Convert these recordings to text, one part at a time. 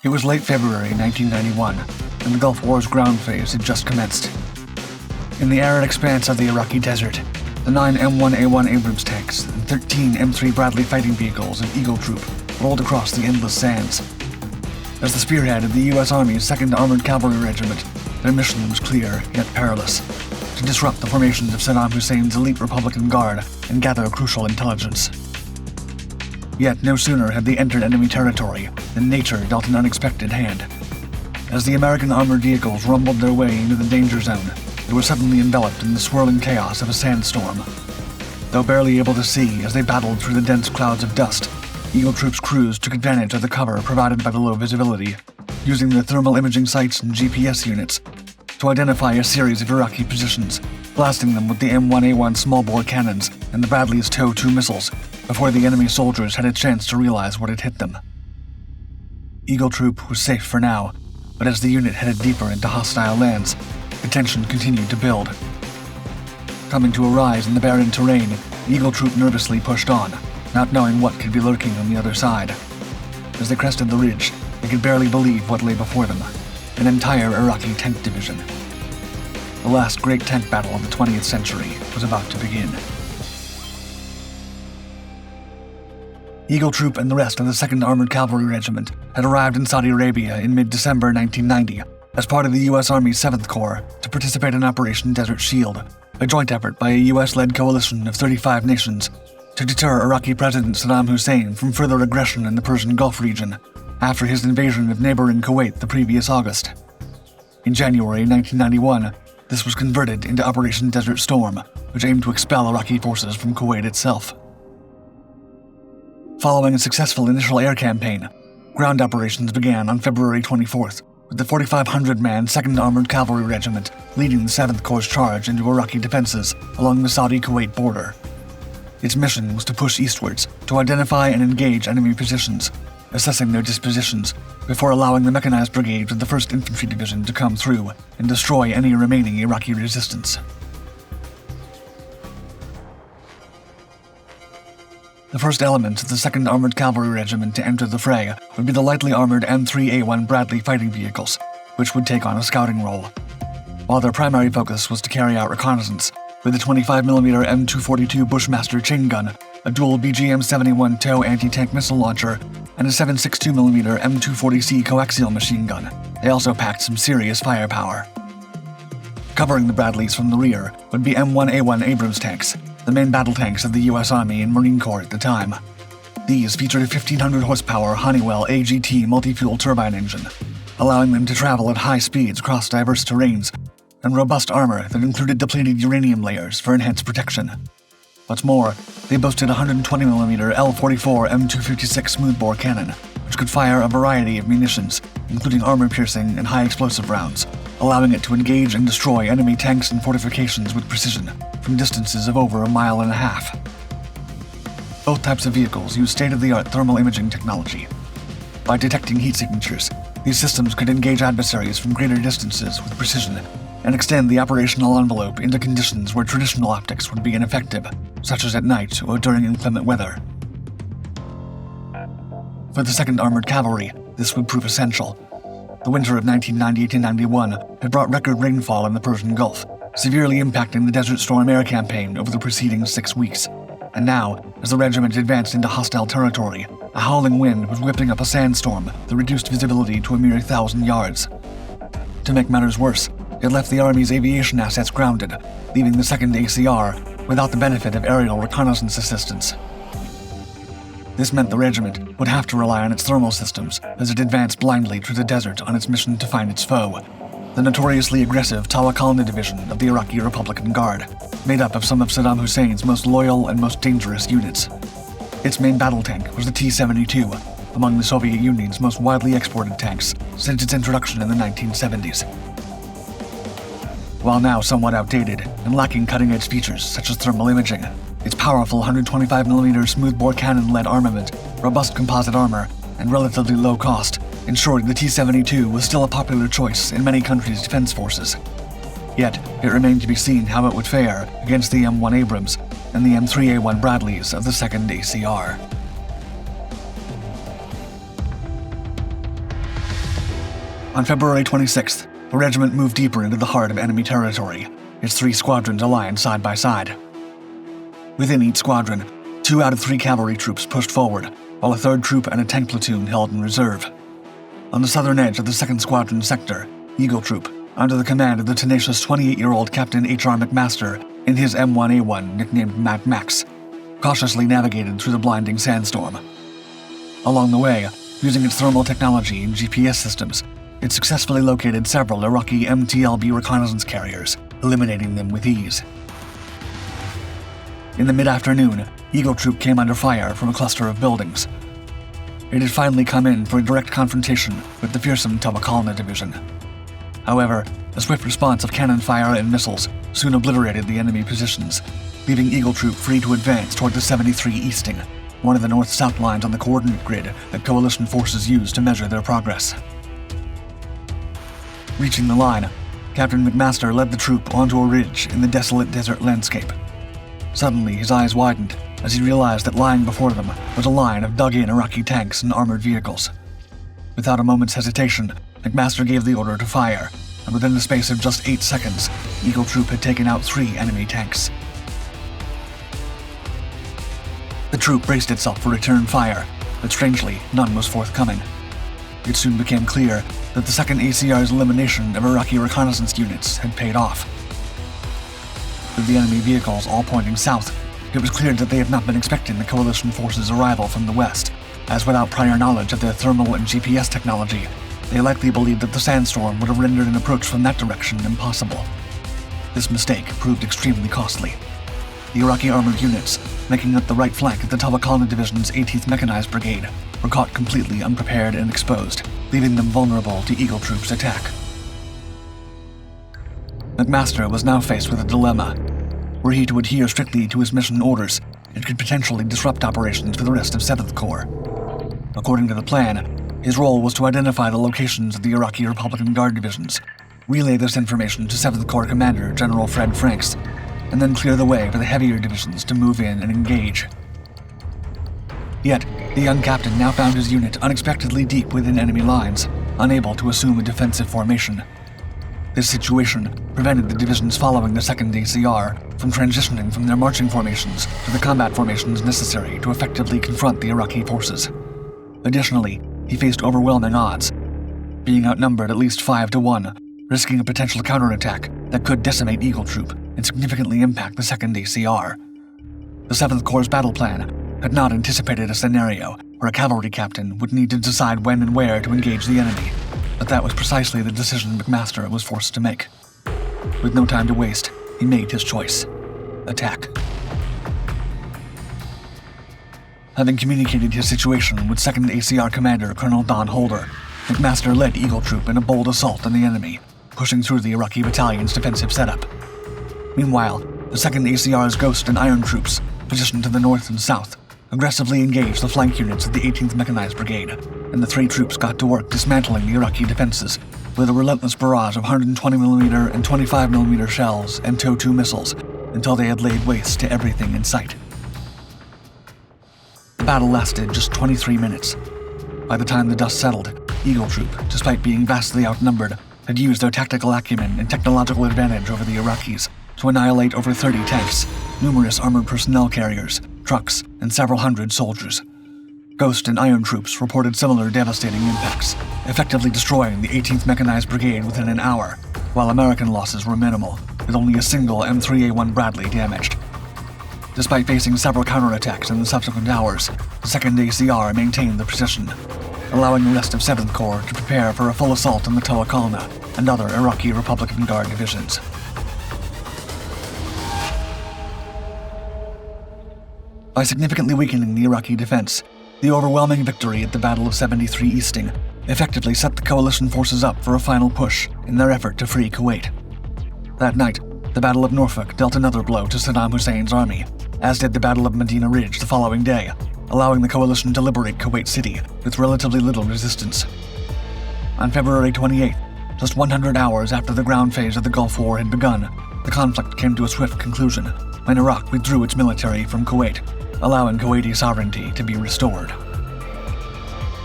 It was late February 1991, and the Gulf War's ground phase had just commenced. In the arid expanse of the Iraqi desert, the 9 M1A1 Abrams tanks and 13 M3 Bradley fighting vehicles of Eagle Troop rolled across the endless sands. As the spearhead of the U.S. Army's 2nd Armored Cavalry Regiment, their mission was clear yet perilous: to disrupt the formations of Saddam Hussein's elite Republican Guard and gather crucial intelligence. Yet no sooner had they entered enemy territory than nature dealt an unexpected hand. As the American armored vehicles rumbled their way into the danger zone, they were suddenly enveloped in the swirling chaos of a sandstorm. Though barely able to see as they battled through the dense clouds of dust, Eagle Troop's crews took advantage of the cover provided by the low visibility, using their thermal imaging sights and GPS units to identify a series of Iraqi positions, blasting them with the M1A1 smallbore cannons and the Bradley's TOW-2 missiles before the enemy soldiers had a chance to realize what had hit them. Eagle Troop was safe for now, but as the unit headed deeper into hostile lands, the tension continued to build. Coming to a rise in the barren terrain, Eagle Troop nervously pushed on, not knowing what could be lurking on the other side. As they crested the ridge, they could barely believe what lay before them: an entire Iraqi tank division. The last great tank battle of the 20th century was about to begin. Eagle Troop and the rest of the 2nd Armored Cavalry Regiment had arrived in Saudi Arabia in mid-December 1990 as part of the U.S. Army's 7th Corps to participate in Operation Desert Shield, a joint effort by a U.S.-led coalition of 35 nations to deter Iraqi President Saddam Hussein from further aggression in the Persian Gulf region after his invasion of neighboring Kuwait the previous August. In January 1991, this was converted into Operation Desert Storm, which aimed to expel Iraqi forces from Kuwait itself. Following a successful initial air campaign, ground operations began on February 24th, with the 4,500-man 2nd Armored Cavalry Regiment leading the 7th Corps' charge into Iraqi defenses along the Saudi-Kuwait border. Its mission was to push eastwards to identify and engage enemy positions, assessing their dispositions before allowing the mechanized brigades of the 1st Infantry Division to come through and destroy any remaining Iraqi resistance. The first elements of the 2nd Armored Cavalry Regiment to enter the fray would be the lightly armored M3A1 Bradley fighting vehicles, which would take on a scouting role. While their primary focus was to carry out reconnaissance, with a 25mm M242 Bushmaster chain gun, a dual BGM-71 TOW anti-tank missile launcher, and a 7.62mm M240C coaxial machine gun, they also packed some serious firepower. Covering the Bradleys from the rear would be M1A1 Abrams tanks, the main battle tanks of the U.S. Army and Marine Corps at the time. These featured a 1,500 horsepower Honeywell AGT multi-fuel turbine engine, allowing them to travel at high speeds across diverse terrains, and robust armor that included depleted uranium layers for enhanced protection. What's more, they boasted a 120mm L44 M256 smoothbore cannon, which could fire a variety of munitions, including armor-piercing and high-explosive rounds, allowing it to engage and destroy enemy tanks and fortifications with precision from distances of over 1.5 miles. Both types of vehicles use state-of-the-art thermal imaging technology. By detecting heat signatures, these systems could engage adversaries from greater distances with precision and extend the operational envelope into conditions where traditional optics would be ineffective, such as at night or during inclement weather. For the 2nd Armored Cavalry, this would prove essential. The winter of 1990-91 had brought record rainfall in the Persian Gulf, severely impacting the Desert Storm air campaign over the preceding 6 weeks. And now, as the regiment advanced into hostile territory, a howling wind was whipping up a sandstorm that reduced visibility to a mere 1,000 yards. To make matters worse, it left the Army's aviation assets grounded, leaving the 2nd ACR without the benefit of aerial reconnaissance assistance. This meant the regiment would have to rely on its thermal systems as it advanced blindly through the desert on its mission to find its foe, the notoriously aggressive Tawakalna Division of the Iraqi Republican Guard, made up of some of Saddam Hussein's most loyal and most dangerous units. Its main battle tank was the T-72, among the Soviet Union's most widely exported tanks since its introduction in the 1970s. While now somewhat outdated and lacking cutting-edge features such as thermal imaging, its powerful 125mm smoothbore cannon-led armament, robust composite armor, and relatively low cost ensured the T-72 was still a popular choice in many countries' defense forces. Yet, it remained to be seen how it would fare against the M1 Abrams and the M3A1 Bradleys of the 2nd ACR. On February 26th, the regiment moved deeper into the heart of enemy territory, its 3 squadrons aligned side by side. Within each squadron, 2 out of 3 cavalry troops pushed forward, while a 3rd troop and a tank platoon held in reserve. On the southern edge of the 2nd Squadron sector, Eagle Troop, under the command of the tenacious 28-year-old Captain H.R. McMaster in his M1A1 nicknamed Mad Max, cautiously navigated through the blinding sandstorm. Along the way, using its thermal technology and GPS systems, it successfully located several Iraqi MTLB reconnaissance carriers, eliminating them with ease. In the mid-afternoon, Eagle Troop came under fire from a cluster of buildings. It had finally come in for a direct confrontation with the fearsome Tabakalna Division. However, a swift response of cannon fire and missiles soon obliterated the enemy positions, leaving Eagle Troop free to advance toward the 73 Easting, one of the north-south lines on the coordinate grid that coalition forces use to measure their progress. Reaching the line, Captain McMaster led the troop onto a ridge in the desolate desert landscape. Suddenly, his eyes widened as he realized that lying before them was a line of dug-in Iraqi tanks and armored vehicles. Without a moment's hesitation, McMaster gave the order to fire, and within the space of just 8 seconds, Eagle Troop had taken out 3 enemy tanks. The troop braced itself for return fire, but strangely, none was forthcoming. It soon became clear that the 2nd ACR's elimination of Iraqi reconnaissance units had paid off. With the enemy vehicles all pointing south, it was clear that they had not been expecting the coalition forces' arrival from the west, as without prior knowledge of their thermal and GPS technology, they likely believed that the sandstorm would have rendered an approach from that direction impossible. This mistake proved extremely costly. The Iraqi armored units, making up the right flank of the Tabakalna Division's 18th Mechanized Brigade, were caught completely unprepared and exposed, leaving them vulnerable to Eagle Troop's attack. McMaster was now faced with a dilemma. Were he to adhere strictly to his mission orders, it could potentially disrupt operations for the rest of 7th Corps. According to the plan, his role was to identify the locations of the Iraqi Republican Guard divisions, relay this information to 7th Corps Commander General Fred Franks, and then clear the way for the heavier divisions to move in and engage. Yet, the young captain now found his unit unexpectedly deep within enemy lines, unable to assume a defensive formation. This situation prevented the divisions following the 2nd ACR from transitioning from their marching formations to the combat formations necessary to effectively confront the Iraqi forces. Additionally, he faced overwhelming odds, being outnumbered at least 5-1, risking a potential counterattack that could decimate Eagle Troop and significantly impact the 2nd ACR. The 7th Corps' battle plan had not anticipated a scenario where a cavalry captain would need to decide when and where to engage the enemy, but that was precisely the decision McMaster was forced to make. With no time to waste, he made his choice: attack. Having communicated his situation with 2nd ACR Commander Colonel Don Holder, McMaster led Eagle Troop in a bold assault on the enemy, pushing through the Iraqi battalion's defensive setup. Meanwhile, the 2nd ACR's Ghost and Iron troops, positioned to the north and south, aggressively engaged the flank units of the 18th Mechanized Brigade, and the 3 troops got to work dismantling the Iraqi defenses with a relentless barrage of 120mm and 25mm shells and TOW-2 missiles until they had laid waste to everything in sight. The battle lasted just 23 minutes. By the time the dust settled, Eagle Troop, despite being vastly outnumbered, had used their tactical acumen and technological advantage over the Iraqis to annihilate over 30 tanks, numerous armored personnel carriers, trucks, and several hundred soldiers. Ghost and Iron troops reported similar devastating impacts, effectively destroying the 18th Mechanized Brigade within an hour, while American losses were minimal, with only a single M3A1 Bradley damaged. Despite facing several counterattacks in the subsequent hours, the 2nd ACR maintained the position, allowing the rest of 7th Corps to prepare for a full assault on the Tawakalna and other Iraqi Republican Guard divisions. By significantly weakening the Iraqi defense, the overwhelming victory at the Battle of 73 Easting effectively set the coalition forces up for a final push in their effort to free Kuwait. That night, the Battle of Norfolk dealt another blow to Saddam Hussein's army, as did the Battle of Medina Ridge the following day, allowing the coalition to liberate Kuwait City with relatively little resistance. On February 28th, just 100 hours after the ground phase of the Gulf War had begun, the conflict came to a swift conclusion when Iraq withdrew its military from Kuwait, allowing Kuwaiti sovereignty to be restored.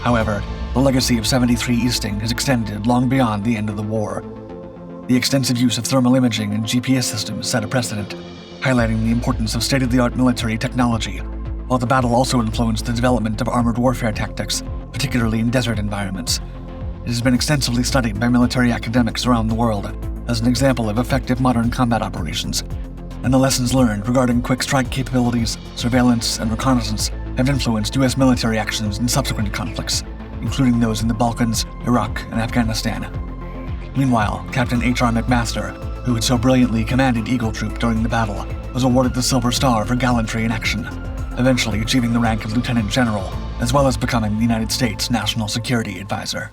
However, The legacy of 73 Easting has extended long beyond the end of the war. The extensive use of thermal imaging and GPS systems set a precedent, highlighting the importance of state-of-the-art military technology, while the battle also influenced the development of armored warfare tactics, particularly in desert environments. It has been extensively studied by military academics around the world as an example of effective modern combat operations, and the lessons learned regarding quick strike capabilities, surveillance, and reconnaissance have influenced U.S. military actions in subsequent conflicts, including those in the Balkans, Iraq, and Afghanistan. Meanwhile, Captain H.R. McMaster, who had so brilliantly commanded Eagle Troop during the battle, was awarded the Silver Star for gallantry in action, eventually achieving the rank of Lieutenant General, as well as becoming the United States National Security Advisor.